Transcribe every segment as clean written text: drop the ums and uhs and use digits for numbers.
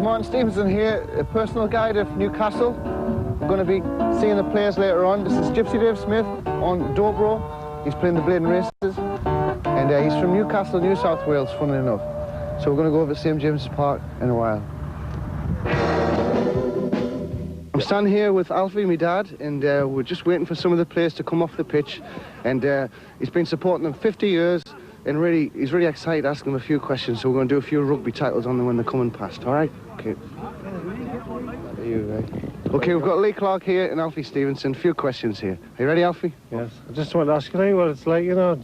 Martin Stephenson here, a personal guide of Newcastle. I'm going to be seeing the players later on. This is Gypsy Dave Smith on dobro. He's playing the Bladen Races. And he's from Newcastle, New South Wales, funnily enough. So we're going to go over to St James's Park in a while. I'm standing here with Alfie, my dad, and we're just waiting for some of the players to come off the pitch. And he's been supporting them 50 years, and really, he's really excited asking them a few questions. So we're going to do a few rugby titles on them when they're coming past, all right? Okay. Okay, we've got Lee Clark here and Alfie Stephenson. A few questions here. Are you ready, Alfie? Yes. I just want to ask you what it's like, you know,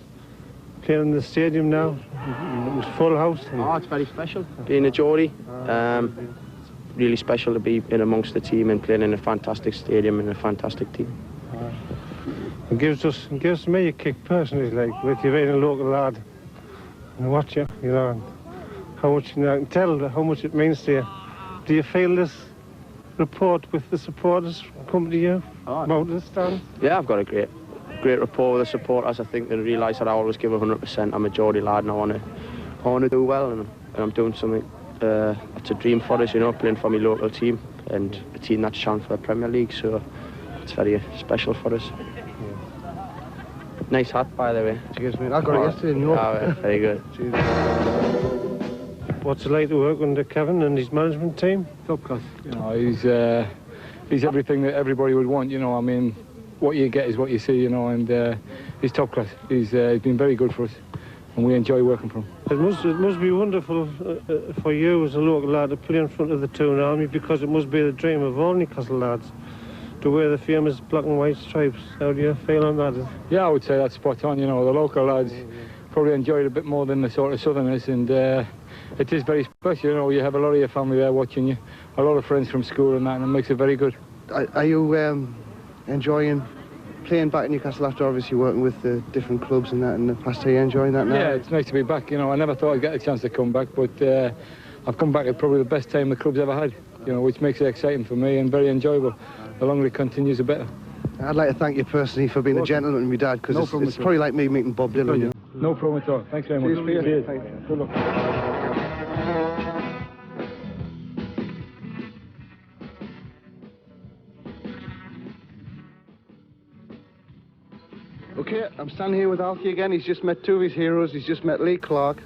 playing in the stadium now. It was full house. Oh, it's very special. Being a Geordie, really special to be in amongst the team and playing in a fantastic stadium and a fantastic team. It gives me a kick personally, like with you being a local lad and watch you, you know, and how much, you know, I can tell how much it means to you. Do you feel this report with the supporters come to you about the stand? Yeah, I've got a great rapport with the supporters. I think they realise that I always give 100%. I'm a Geordie lad and I want to do well, and I'm doing something. It's a dream for us, you know, playing for my local team and a team that's challenged for the Premier League, so it's very special for us. Nice hat, by the way. Cheers, mate. I got it yesterday in York. Oh, very good. What's it like to work under Kevin and his management team? Top class. You know, he's everything that everybody would want. You know, I mean, what you get is what you see. You know, and he's top class. He's been very good for us, and we enjoy working for him. It must be wonderful for you as a local lad to play in front of the Toon Army, because it must be the dream of all Newcastle lads to wear the famous black and white stripes. How do you feel on that? Yeah, I would say that's spot on. You know, the local lads probably enjoy it a bit more than the sort of southerners, and it is very special. You know, you have a lot of your family there watching you, a lot of friends from school and that, and it makes it very good. Are you enjoying playing back in Newcastle after obviously working with the different clubs and that in the past? Are you enjoying that now? Yeah, it's nice to be back. You know, I never thought I'd get a chance to come back, but I've come back at probably the best time the club's ever had, you know, which makes it exciting for me and very enjoyable. The longer it continues, the better. I'd like to thank you personally for being a gentleman with my dad, because it's probably like me meeting Bob Dylan. You know? No problem at all. Thanks very much. Cheers. Good luck. Okay, I'm standing here with Alfie again. He's just met two of his heroes. He's just met Lee Clark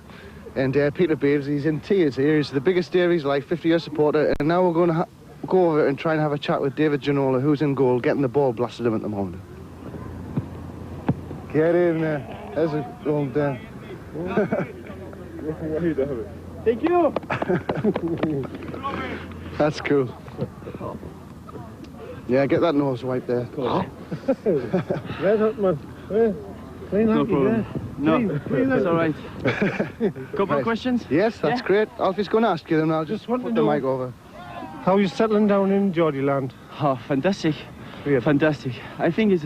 and Peter Baves. He's in tears here. He's the biggest day of his life, 50-year supporter. And now we're going to go over and try and have a chat with David Ginola, who's in goal, getting the ball blasted him at the moment. Get in there. There's a old Dan. Thank you. That's cool. Yeah, get that nose wipe there. Red hot, man. Clean No hockey, problem. yeah. Clean, it's all right. Couple of questions? Yes, that's great. Alfie's going to ask you them. I'll just put the mic over. How are you settling down in Geordie land? Oh, fantastic. Yeah. Fantastic. I think it's...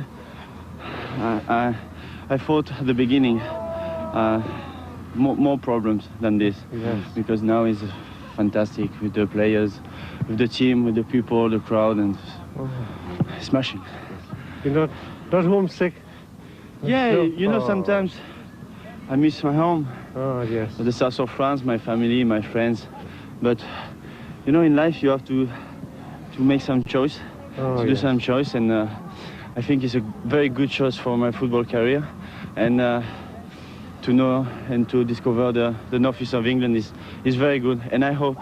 I thought at the beginning more problems than this. Yes. Because now it's fantastic with the players, with the team, with the people, the crowd, and smashing. You're not homesick? Yeah, No. you know, sometimes I miss my home. Oh, yes. The south of France, my family, my friends. But, you know, in life you have to make some choice, do some choice, and I think it's a very good choice for my football career. And to know and to discover the northeast of England is very good. And I hope,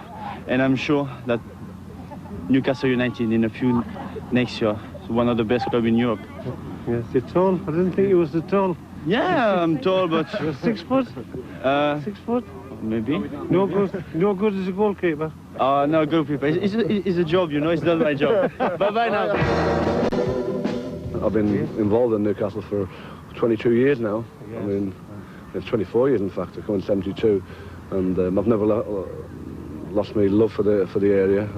and I'm sure that Newcastle United in a few next year is one of the best clubs in Europe. Yes, you're tall. I didn't think you was the tall. Yeah, I'm tall, but... You're 6 foot? 6 foot? Maybe. No good as a goalkeeper. No, goalkeeper. It's a job, you know, it's not my job. Bye-bye now. I've been involved in Newcastle for 22 years now. Yes. I mean, it's 24 years in fact. I come in 72, and I've never lost my love for the area,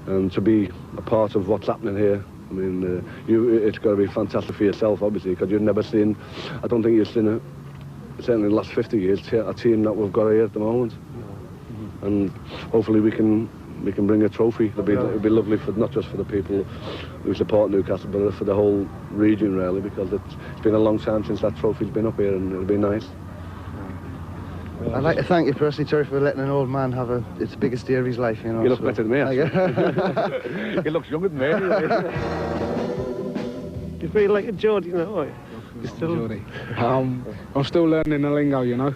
and to be a part of what's happening here. I mean, it's got to be fantastic for yourself, obviously, because you've never seen. I don't think you've seen certainly in the last 50 years a team that we've got here at the moment, and hopefully we can bring a trophy. It'll be lovely for not just for the people who support Newcastle, but for the whole region really, because it's been a long time since that trophy's been up here, and it'll be nice. I'd like to thank you personally, Terry, for letting an old man have it's the biggest day of his life, you know. You look so. better than me, actually. He looks younger than me anyway. You feel like a Geordie, you know? You still... Geordie. I'm still learning the lingo, you know.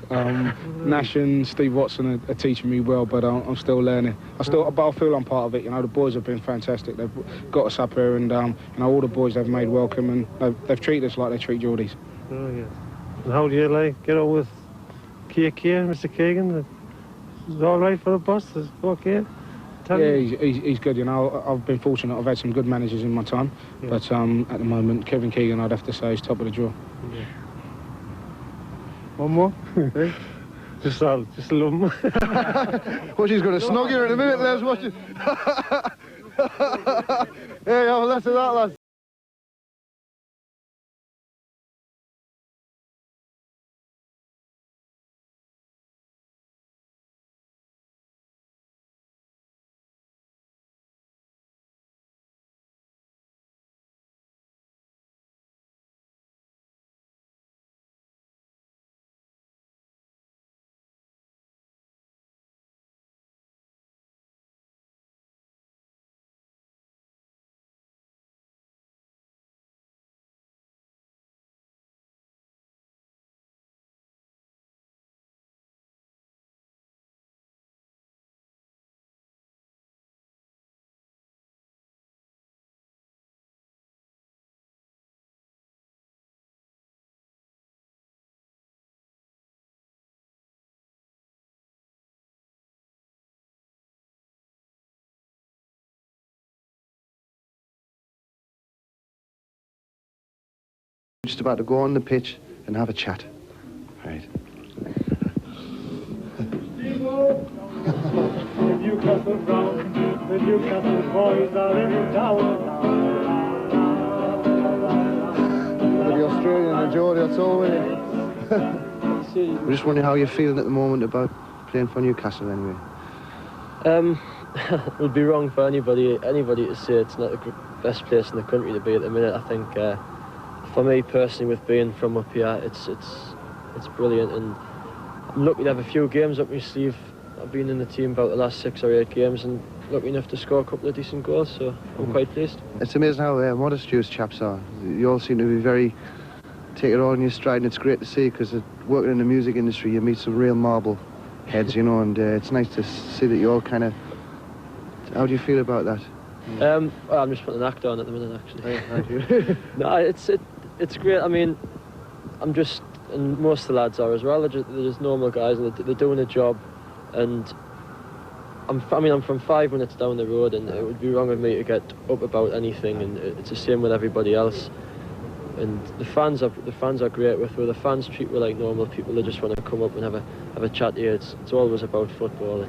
Nash and Steve Watson are teaching me well, but I'm still learning. But I feel I'm part of it, you know. The boys have been fantastic. They've got us up here, and you know, all the boys they've made welcome, and they've treated us like they treat Geordies. Oh, yes. And how do you get on with Mr. Keegan? Is it all right for the boss? Is it okay? Yeah, he's good, you know. I've been fortunate. I've had some good managers in my time, but at the moment, Kevin Keegan, I'd have to say, is top of the draw. Yeah. One more? Just a little. Well, she's going to snog you in a minute, Les. Watch it. Hey, have a less of that, lads. Just about to go on the pitch and have a chat. Right. The Newcastle ground, the Newcastle boys are in town. The Australian and Geordie, that's all we need. We're just wondering how you're feeling at the moment about playing for Newcastle anyway. It would be wrong for anybody to say it's not the best place in the country to be at the minute. I think for me personally, with being from up here, it's brilliant, and I'm lucky to have a few games up my sleeve. I've been in the team about the last 6 or 8 games and lucky enough to score a couple of decent goals, so I'm quite pleased. It's amazing how modest you chaps are. You all seem to be take it all in your stride, and it's great to see, because working in the music industry you meet some real marble heads, you know, and it's nice to see that you all kind of... How do you feel about that? Well, I'm just putting an act on at the minute, actually. No, it's great. I mean, and most of the lads are as well. They're just normal guys, and they're doing a job. And I'm from 5 minutes down the road, and it would be wrong of me to get up about anything. And it's the same with everybody else. And the fans are great with us. The fans treat me like normal people. They just want to come up and have a chat here. It's always about football.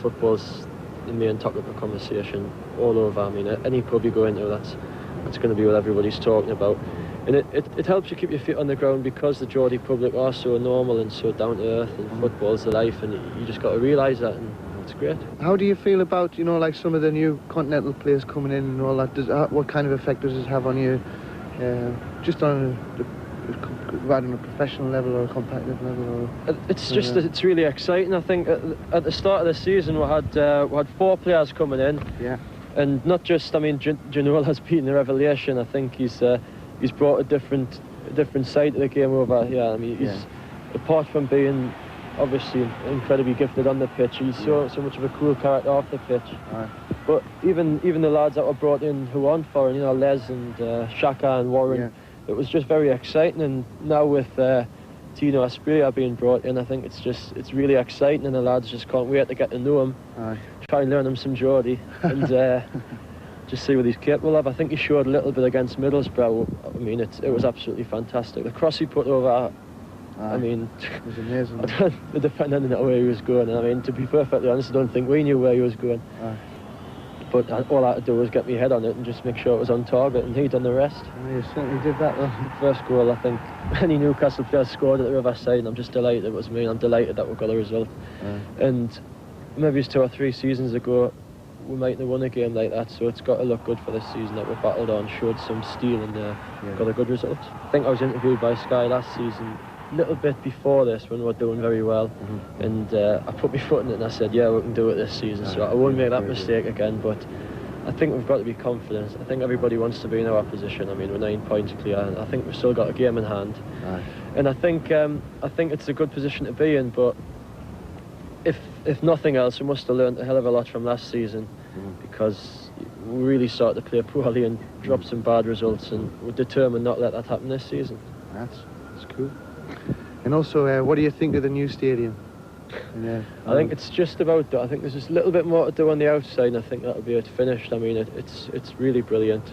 Football's the main topic of conversation all over. I mean, any pub you go into, that's going to be what everybody's talking about. And it helps you keep your feet on the ground, because the Geordie public are so normal and so down to earth, and football's the life, and you just got to realise that, and it's great. How do you feel about, you know, like some of the new continental players coming in and all that? What kind of effect does it have on you, just on a professional level or a competitive level? Or, it's really exciting. I think at the start of the season we had 4 players coming in. Yeah. And not just, I mean, Ginola has been a revelation. I think he's brought a different side to the game over here. I mean, apart from being obviously incredibly gifted on the pitch, he's so much of a cool character off the pitch. Right. But even the lads that were brought in who aren't foreign, you know, Les and Shaka and Warren, it was just very exciting. And now with Tino Asprilla being brought in, I think it's really exciting, and the lads just can't wait to get to know him. Aye. Try and learn him some Geordie, and just see what he's capable of. I think he showed a little bit against Middlesbrough. I mean, it was absolutely fantastic. The cross he put over, I mean, it was amazing. The defender didn't know where he was going. And I mean, to be perfectly honest, I don't think we knew where he was going. Aye. But all I had to do was get my head on it and just make sure it was on target, and he done the rest. You certainly did that, though. The first goal, I think, any Newcastle player scored at the Riverside, and I'm just delighted it was me, and I'm delighted that we got a result. And maybe it's 2 or 3 seasons ago, we mightn't have won a game like that, so it's got to look good for this season that we battled on, showed some steel, and got a good result. I think I was interviewed by Sky last season little bit before this when we were doing very well, and I put my foot in it and I said, yeah, we can do it this season, so I won't make that mistake again. But I think we've got to be confident. I think everybody wants to be in our position. I mean, we're 9 points clear, and I think we've still got a game in hand. And I think it's a good position to be in, but if nothing else, we must have learned a hell of a lot from last season, because we really started to play poorly and dropped some bad results, and we're determined not to let that happen this season. That's cool. And also, what do you think of the new stadium? I think it's just about that. I think there's just a little bit more to do on the outside, and I think that'll be it finished. I mean, it's really brilliant.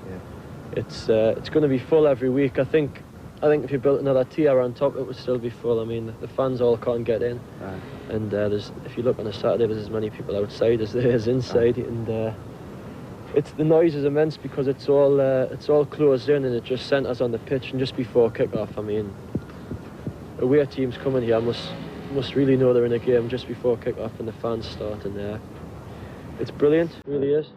It's going to be full every week. I think if you built another tier on top, it would still be full. I mean, the fans all can't get in, and if you look on a Saturday, there's as many people outside as there is inside, and the noise is immense because it's all closed in, and it just centres on the pitch. And just before kick-off, I mean, away teams coming here must really know they're in a game just before kick-off and the fans start, and it's brilliant, it really is.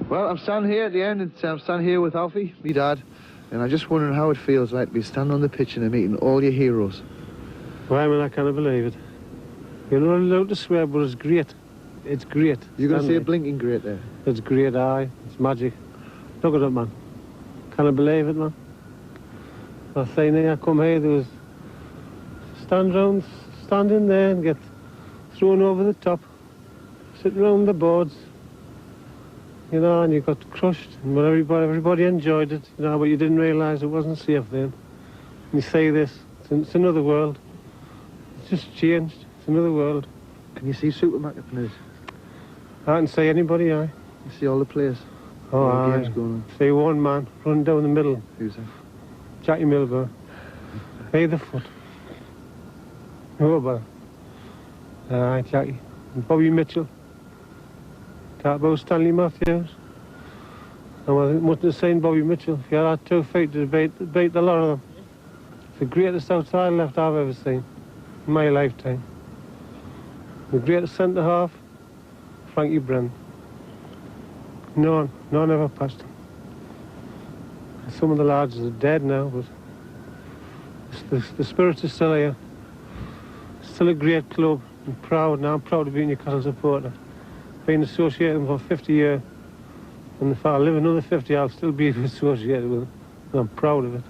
Well, I'm standing here at the end, and I'm standing here with Alfie, me dad, and I'm just wondering how it feels like to be standing on the pitch and meeting all your heroes. Well, I mean, I can't believe it. You're not allowed to swear, but it's great. It's great. You're going to see a blinking great there. It's great, aye. It's magic. Look at it, man. Can't believe it, man. Last thing I come here, there was standing there and get thrown over the top, sitting around the boards, you know, and you got crushed. And but everybody enjoyed it, you know, but you didn't realise it wasn't safe then. And you say this, it's another world. It's just changed. It's another world. Can you see Supermac at the minute? I can see anybody, aye. You see all the players? Oh, all the aye. games going on. See one man running down the middle. Who's that? Jackie Milburn. Hey, the foot. Who about? Aye, Jackie. And Bobby Mitchell. Talk about Stanley Matthews. And I mustn't have seen Bobby Mitchell. If you had 2 feet to beat the lot of them. It's the greatest outside left I've ever seen in my lifetime. The greatest centre half, Frankie Brennan. No one ever passed him. Some of the lads are dead now, but the spirit is still here. Still a great club. I'm proud now. I'm proud to be a Newcastle supporter. Been associated with them for 50 years. And if I live another 50, I'll still be associated with them. And I'm proud of it.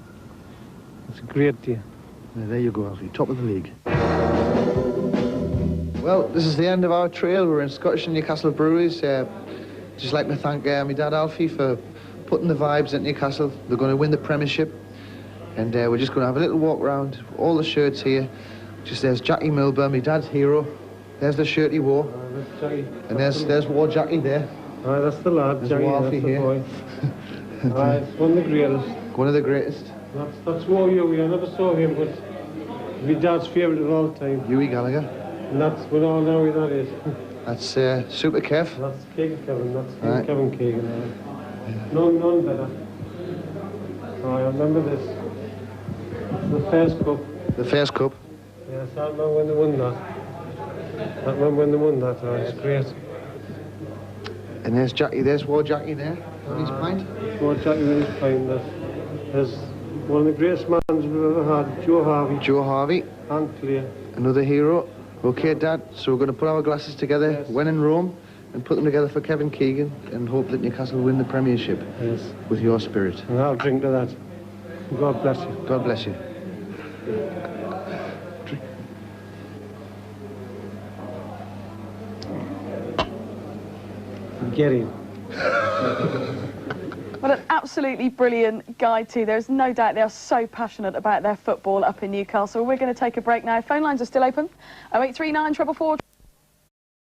It's a great day. Yeah, there you go, Alfie. Top of the league. Well, this is the end of our trail. We're in Scottish and Newcastle breweries. Just like to thank my dad Alfie for putting the vibes at Newcastle. They're going to win the Premiership, and we're just going to have a little walk around. All the shirts here. Just there's Jackie Milburn, my dad's hero. There's the shirt he wore, and there's War Jackie there. Aye, that's the lad. There's Jackie, Alfie that's the here. boy. Aye, it's one of the greatest. One of the greatest. That's War Huey. I never saw him, but my dad's favourite of all time. Huey Gallagher. And that's what all know who that is. That's Super Kev. That's King Kevin. That's King Right. Kevin Keegan. Yeah. None better. Oh, I remember this. The first cup. The first cup. Yes, I remember when they won that. Oh, it's great. And there's Jackie. There's War Jackie there on his pint. War Jackie with his pint. There's one of the greatest mans we've ever had, Joe Harvey. Joe Harvey. And Claire. Another hero. Okay, Dad, so we're going to put our glasses together when in Rome and put them together for Kevin Keegan and hope that Newcastle win the Premiership. Yes. With your spirit. And I'll drink to that. God bless you. God bless you. Get him. Well, an absolutely brilliant guide too. There's no doubt they are so passionate about their football up in Newcastle. We're going to take a break now. Phone lines are still open. 0839 444